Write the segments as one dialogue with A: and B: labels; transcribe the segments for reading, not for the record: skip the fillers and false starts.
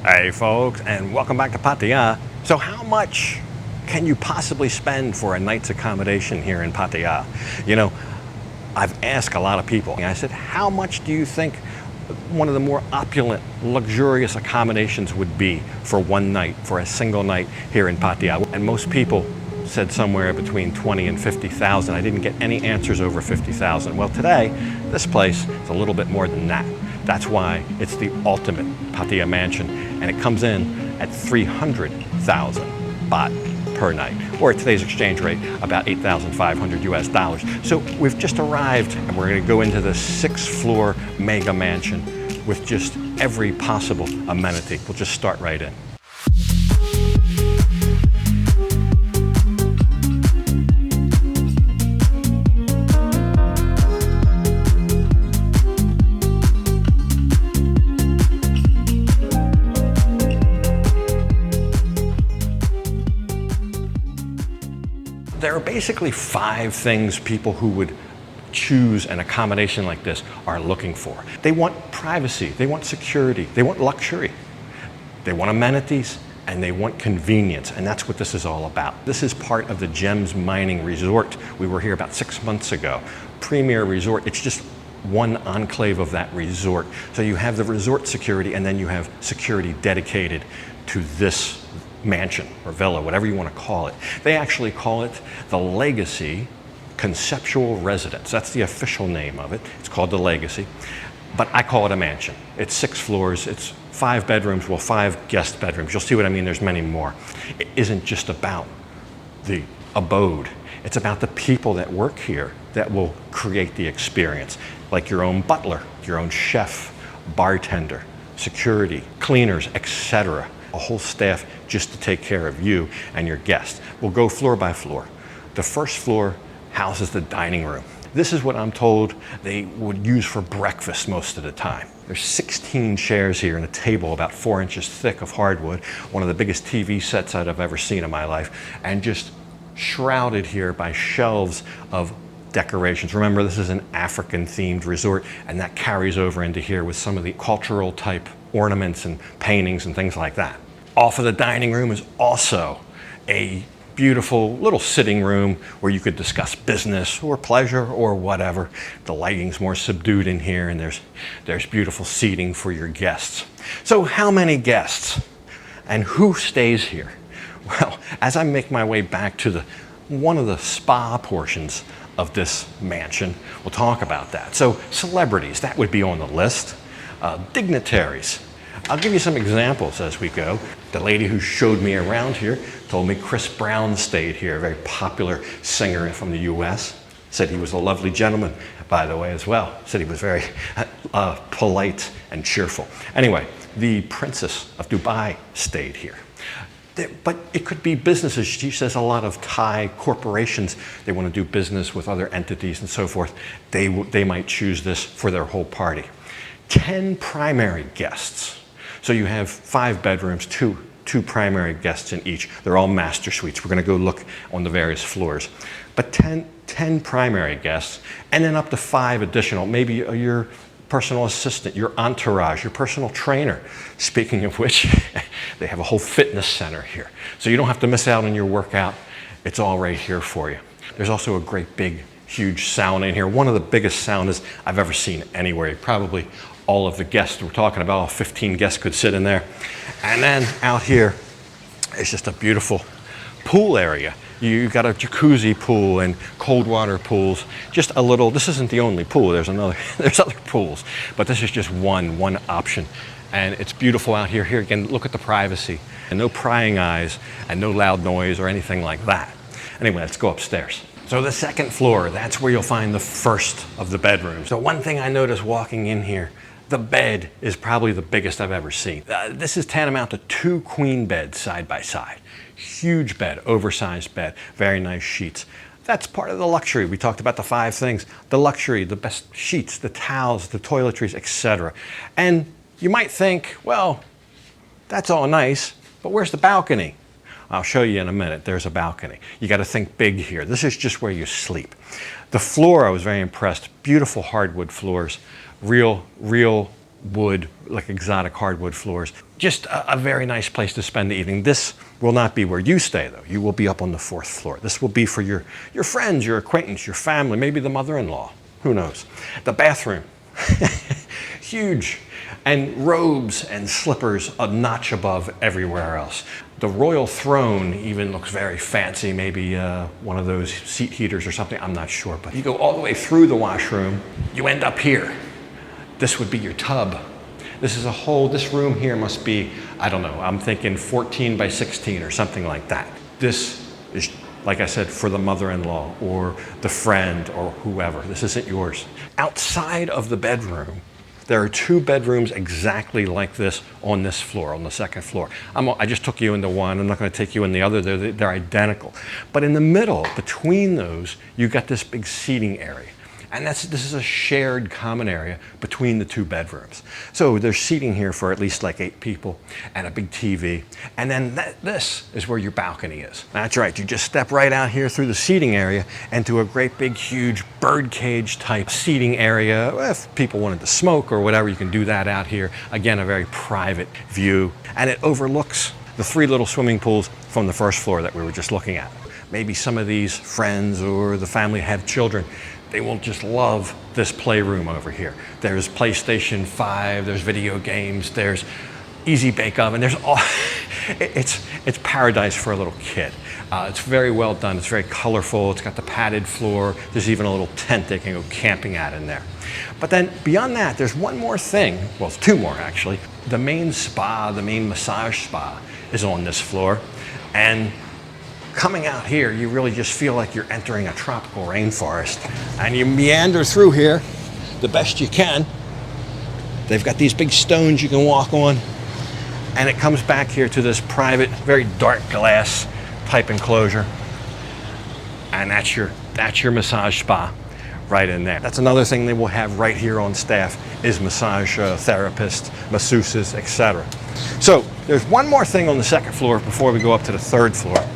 A: Hey folks, and welcome back to Pattaya. So how much can you possibly spend for a night's accommodation here in Pattaya? You know, I've asked a lot of people, and I said, how much do you think one of the more opulent, luxurious accommodations would be for one night, for a single night here in Pattaya? And most people said somewhere between 20 and 50,000. I didn't get any answers over 50,000. Well, today, this place is a little bit more than that. That's why it's the ultimate Pattaya mansion, and it comes in at 300,000 baht per night, or at today's exchange rate, about 8,500 US dollars. So we've just arrived, and we're going to go into the 6th-floor mega mansion with just every possible amenity. We'll just start right in. There are basically 5 things people who would choose an accommodation like this are looking for. They want privacy, they want security, they want luxury, they want amenities, and they want convenience, and that's what this is all about. This is part of the Gems Mining Resort. We were here about 6 months ago. Premier resort, it's just one enclave of that resort. So you have the resort security, and then you have security dedicated to this mansion or villa, whatever you want to call it. They actually call it the Legacy Conceptual Residence. That's the official name of it. It's called the Legacy, but I call it a mansion. It's 6 floors, it's 5 bedrooms, well, 5 guest bedrooms. You'll see what I mean, there's many more. It isn't just about the abode. It's about the people that work here that will create the experience, like your own butler, your own chef, bartender, security, cleaners, etc. A whole staff just to take care of you and your guests. We'll go floor by floor. The first floor houses the dining room. This is what I'm told they would use for breakfast most of the time. There's 16 chairs here and a table about 4 inches thick of hardwood, one of the biggest TV sets I've ever seen in my life, and just shrouded here by shelves of decorations. Remember, this is an African themed resort, and that carries over into here with some of the cultural type ornaments and paintings and things like that. Off of the dining room is also a beautiful little sitting room where you could discuss business or pleasure or whatever. The lighting's more subdued in here, and there's beautiful seating for your guests. So how many guests and who stays here? Well, as I make my way back to one of the spa portions of this mansion, we'll talk about that. So celebrities, that would be on the list. Dignitaries. I'll give you some examples as we go. The lady who showed me around here told me Chris Brown stayed here, a very popular singer from the US. Said he was a lovely gentleman, by the way, as well. Said he was very polite and cheerful. Anyway, the Princess of Dubai stayed here. But it could be businesses. She says a lot of Thai corporations, they want to do business with other entities and so forth. They might choose this for their whole party. 10 primary guests. So you have 5 bedrooms, two primary guests in each. They're all master suites. We're going to go look on the various floors. But 10 primary guests, and then up to 5 additional, maybe your personal assistant, your entourage, your personal trainer. Speaking of which, they have a whole fitness center here. So you don't have to miss out on your workout. It's all right here for you. There's also a great big, huge sauna in here. One of the biggest saunas I've ever seen anywhere. Probably all of the guests we're talking about, all 15 guests could sit in there. And then out here is just a beautiful pool area. You've got a jacuzzi pool and cold water pools. Just a little, this isn't the only pool, there's other pools, but this is just one option. And it's beautiful out here. Here again, look at the privacy, and no prying eyes and no loud noise or anything like that. Anyway, let's go upstairs. So the 2nd floor, that's where you'll find the first of the bedrooms. So one thing I noticed walking in here, the bed is probably the biggest I've ever seen. This is tantamount to 2 queen beds side by side. Huge bed, oversized bed, very nice sheets. That's part of the luxury. We talked about the 5 things. The luxury, the best sheets, the towels, the toiletries, etc. And you might think, well, that's all nice, but where's the balcony? I'll show you in a minute. There's a balcony. You got to think big here. This is just where you sleep. The floor, I was very impressed. Beautiful hardwood floors, real wood, like exotic hardwood floors. Just a very nice place to spend the evening. This will not be where you stay though. You will be up on the 4th floor. This will be for your friends, your acquaintance, your family, maybe the mother-in-law, who knows. The bathroom, huge, and robes and slippers a notch above everywhere else. The royal throne even looks very fancy, maybe one of those seat heaters or something, I'm not sure. But you go all the way through the washroom, you end up here. This would be your tub. This room here must be, I don't know, I'm thinking 14 by 16 or something like that. This is, like I said, for the mother-in-law or the friend or whoever. This isn't yours. Outside of the bedroom, there are 2 bedrooms exactly like this on this floor, on the 2nd floor. I just took you into one. I'm not going to take you in the other. They're identical. But in the middle, between those, you got this big seating area. And this is a shared common area between the 2 bedrooms. So there's seating here for at least like 8 people and a big TV. And then this is where your balcony is. That's right, you just step right out here through the seating area into a great big huge birdcage type seating area. If people wanted to smoke or whatever, you can do that out here. Again, a very private view. And it overlooks the 3 little swimming pools from the 1st floor that we were just looking at. Maybe some of these friends or the family have children. They will just love this playroom over here. There's PlayStation 5, there's video games, there's easy bake oven, there's all, it's paradise for a little kid. It's very well done, it's very colorful, it's got the padded floor, there's even a little tent they can go camping at in there. But then beyond that, there's one more thing, well, it's 2 more actually. The main spa, the main massage spa is on this floor. And coming out here, you really just feel like you're entering a tropical rainforest. And you meander through here the best you can. They've got these big stones you can walk on. And it comes back here to this private, very dark glass type enclosure. And that's your massage spa right in there. That's another thing they will have right here on staff is massage therapists, masseuses, etc. So there's one more thing on the 2nd floor before we go up to the 3rd floor.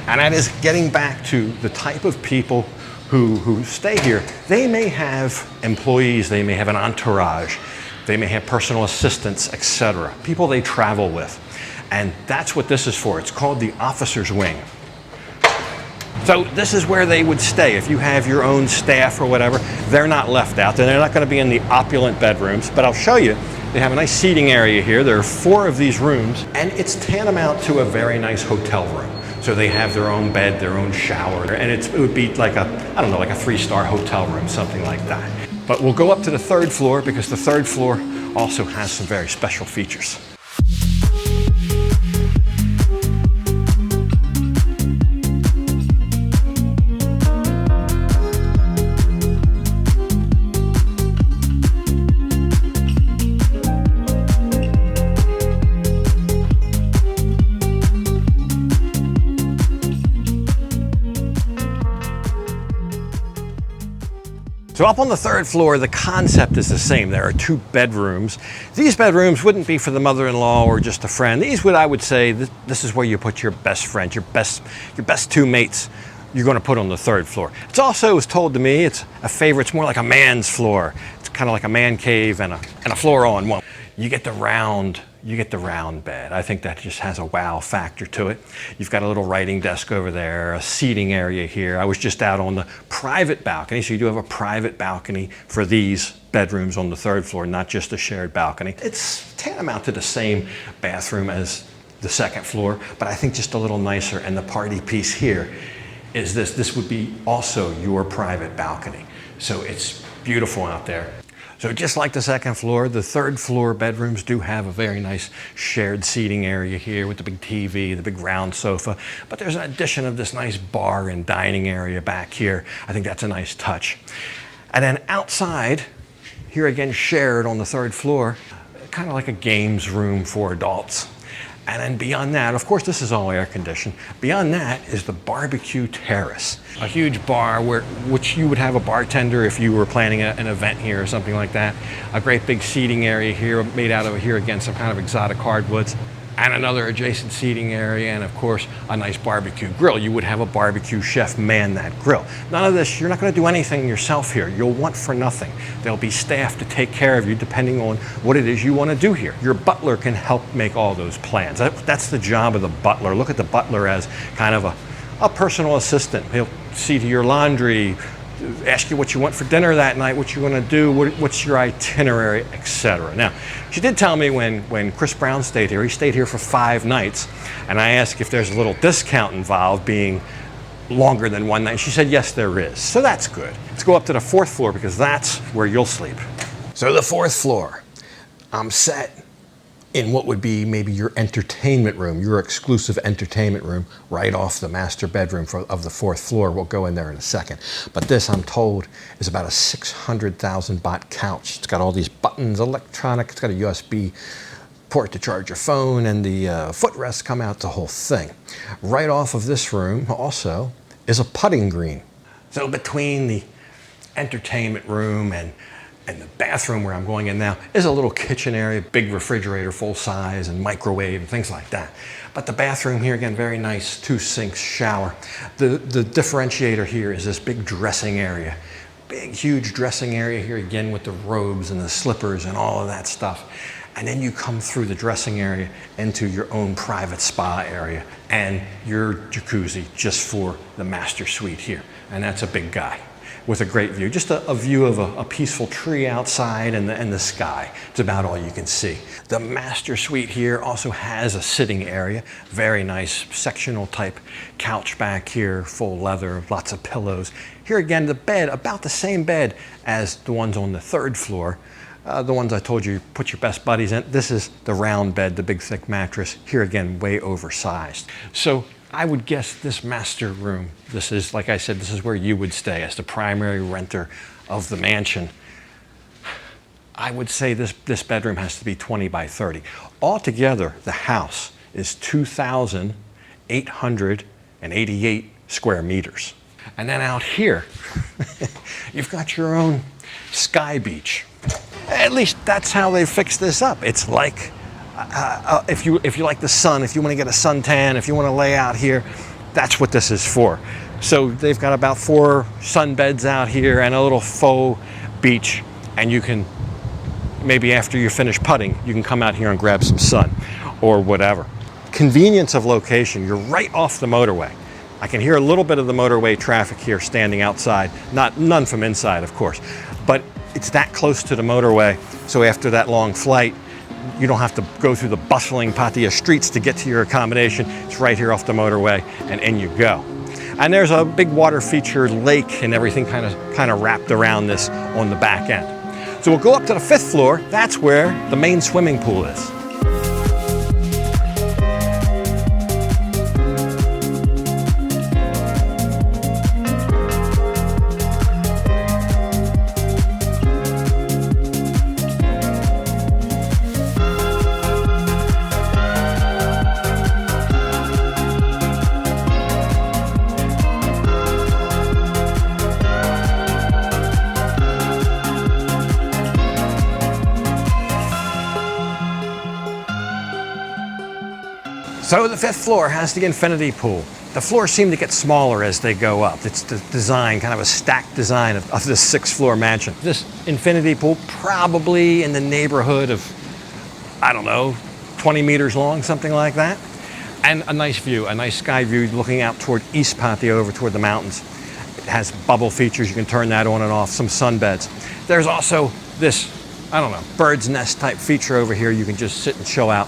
A: And that is getting back to the type of people who stay here. They may have employees, they may have an entourage, they may have personal assistants, etc. People they travel with. And that's what this is for. It's called the officer's wing. So this is where they would stay. If you have your own staff or whatever, they're not left out. They're not going to be in the opulent bedrooms, but I'll show you. They have a nice seating area here. There are 4 of these rooms, and it's tantamount to a very nice hotel room. So they have their own bed, their own shower, and it would be like a 3-star hotel room, something like that. But we'll go up to the 3rd floor because the 3rd floor also has some very special features. So up on the 3rd floor, the concept is the same. There are 2 bedrooms. These bedrooms wouldn't be for the mother-in-law or just a friend. These I would say, this is where you put your best friend, your best 2 mates you're going to put on the 3rd floor. It's also, it was told to me, it's a favorite. It's more like a man's floor. It's kind of like a man cave and a floor all in one. You get the round bed. I think that just has a wow factor to it. You've got a little writing desk over there, a seating area here. I was just out on the private balcony, so you do have a private balcony for these bedrooms on the 3rd floor, not just a shared balcony. It's tantamount to the same bathroom as the 2nd floor, but I think just a little nicer. And the party piece here is this would be also your private balcony. So it's beautiful out there. So just like the 2nd floor, the 3rd floor bedrooms do have a very nice shared seating area here with the big TV, the big round sofa. But there's an addition of this nice bar and dining area back here. I think that's a nice touch. And then outside, here again shared on the 3rd floor, kind of like a games room for adults. And then beyond that, of course, this is all air conditioned. Beyond that is the barbecue terrace, a huge bar which you would have a bartender if you were planning an event here or something like that. A great big seating area here made out of, here again, some kind of exotic hardwoods. and another adjacent seating area, and of course, a nice barbecue grill. You would have a barbecue chef man that grill. None of this, you're not gonna do anything yourself here. You'll want for nothing. There'll be staff to take care of you depending on what it is you wanna do here. Your butler can help make all those plans. That's the job of the butler. Look at the butler as kind of a personal assistant. He'll see to your laundry, ask you what you want for dinner that night, what you want to do, what's your itinerary, etc. Now, she did tell me when Chris Brown stayed here, he stayed here for 5 nights, and I asked if there's a little discount involved being longer than 1 night. She said, yes, there is. So that's good. Let's go up to the 4th floor because that's where you'll sleep. So the 4th floor, I'm set in what would be maybe your entertainment room, your exclusive entertainment room, right off the master bedroom of the 4th floor. We'll go in there in a second. But this, I'm told, is about a 600,000 baht couch. It's got all these buttons, electronic, it's got a USB port to charge your phone, and the footrests come out, the whole thing. Right off of this room also is a putting green. So between the entertainment room and the bathroom where I'm going in now is a little kitchen area, big refrigerator, full size, and microwave and things like that. But the bathroom here, again, very nice, 2 sinks, shower. The differentiator here is this big dressing area. Big, huge dressing area here again with the robes and the slippers and all of that stuff. And then you come through the dressing area into your own private spa area and your jacuzzi just for the master suite here. And that's a big guy with a great view. Just a view of a peaceful tree outside and the sky. It's about all you can see. The master suite here also has a sitting area. Very nice sectional type couch back here, full leather, lots of pillows. Here again, the bed, about the same bed as the ones on the 3rd floor. The ones I told you, put your best buddies in. This is the round bed, the big thick mattress. Here again, way oversized. So I would guess this master room, this is, like I said, this is where you would stay as the primary renter of the mansion. I would say this bedroom has to be 20 by 30. Altogether, the house is 2,888 square meters. And then out here, you've got your own sky beach. At least that's how they fixed this up. It's like, if you like the sun, if you want to get a suntan, if you want to lay out here, that's what this is for. So they've got about 4 sun beds out here and a little faux beach, and you can, maybe after you finish putting, you can come out here and grab some sun or whatever. Convenience of location, you're right off the motorway. I can hear a little bit of the motorway traffic here standing outside, none from inside, of course, but it's that close to the motorway, so after that long flight, you don't have to go through the bustling Pattaya streets to get to your accommodation. It's right here off the motorway, and in you go. And there's a big water featured lake and everything kind of wrapped around this on the back end. So we'll go up to the 5th floor. That's where the main swimming pool is. So the 5th floor has the infinity pool. The floors seem to get smaller as they go up. It's the design, kind of a stacked design of the 6th floor mansion. This infinity pool probably in the neighborhood of, I don't know, 20 meters long, something like that. And a nice view, a nice sky view looking out toward East Pattaya over toward the mountains. It has bubble features, you can turn that on and off, some sunbeds. There's also this, I don't know, bird's nest type feature over here. You can just sit and chill out.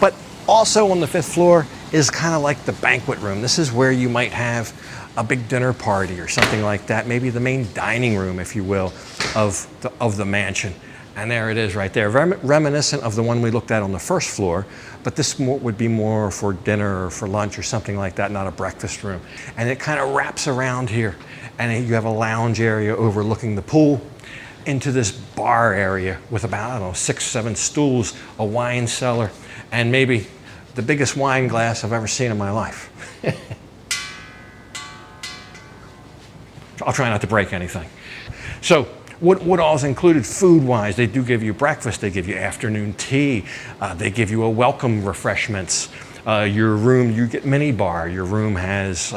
A: But also on the 5th floor is kind of like the banquet room. This is where you might have a big dinner party or something like that. Maybe the main dining room, if you will, of the mansion. And there it is right there, reminiscent of the one we looked at on the 1st floor, but this would be more for dinner or for lunch or something like that, not a breakfast room. And it kind of wraps around here. And you have a lounge area overlooking the pool into this bar area with about, I don't know, 6, 7 stools, a wine cellar, and maybe the biggest wine glass I've ever seen in my life. I'll try not to break anything. So What all's included food-wise? They do give you breakfast, they give you afternoon tea, they give you a welcome refreshments. Your room, you get mini bar. Your room has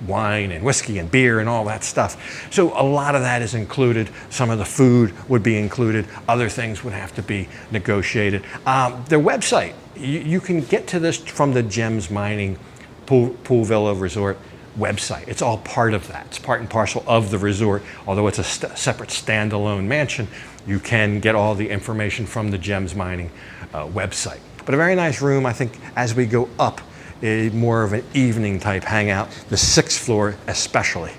A: wine and whiskey and beer and all that stuff. So a lot of that is included. Some of the food would be included. Other things would have to be negotiated. Their website, you can get to this from the Gems Mining Pool Villa Resort website. It's all part of that. It's part and parcel of the resort. Although it's a separate standalone mansion, you can get all the information from the Gems Mining website. But a very nice room. I think as we go up, more of an evening type hangout, the 6th floor especially.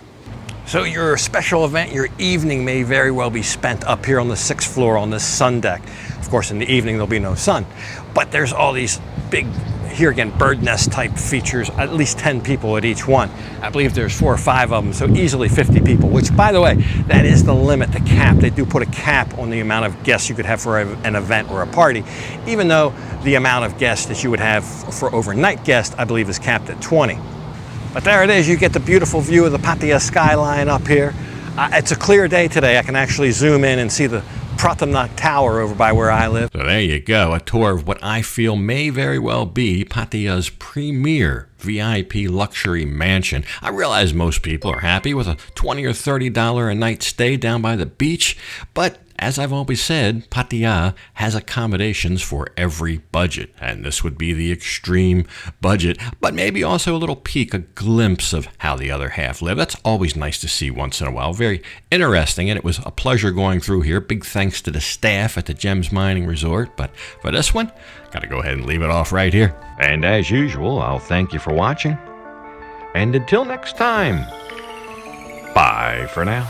A: So your special event, your evening may very well be spent up here on the 6th floor on this sun deck. Of course, in the evening there'll be no sun, but there's all these big, here again, bird nest type features, at least 10 people at each one. I believe there's 4 or 5 of them, so easily 50 people, which, by the way, that is the limit, the cap. They do put a cap on the amount of guests you could have for an event or a party, even though the amount of guests that you would have for overnight guests, I believe, is capped at 20. But there it is. You get the beautiful view of the Pattaya skyline up here. It's a clear day today. I can actually zoom in and see the Pratamnak Tower over by where I live. So there you go, a tour of what I feel may very well be Pattaya's premier VIP luxury mansion. I realize most people are happy with a $20 or $30 a night stay down by the beach, but as I've always said, Pattaya has accommodations for every budget, and this would be the extreme budget, but maybe also a little peek, a glimpse of how the other half live. That's always nice to see once in a while. Very interesting, and it was a pleasure going through here. Big thanks to the staff at the Gems Mining Resort, but for this one, gotta go ahead and leave it off right here. And as usual, I'll thank you for watching, and until next time, bye for now.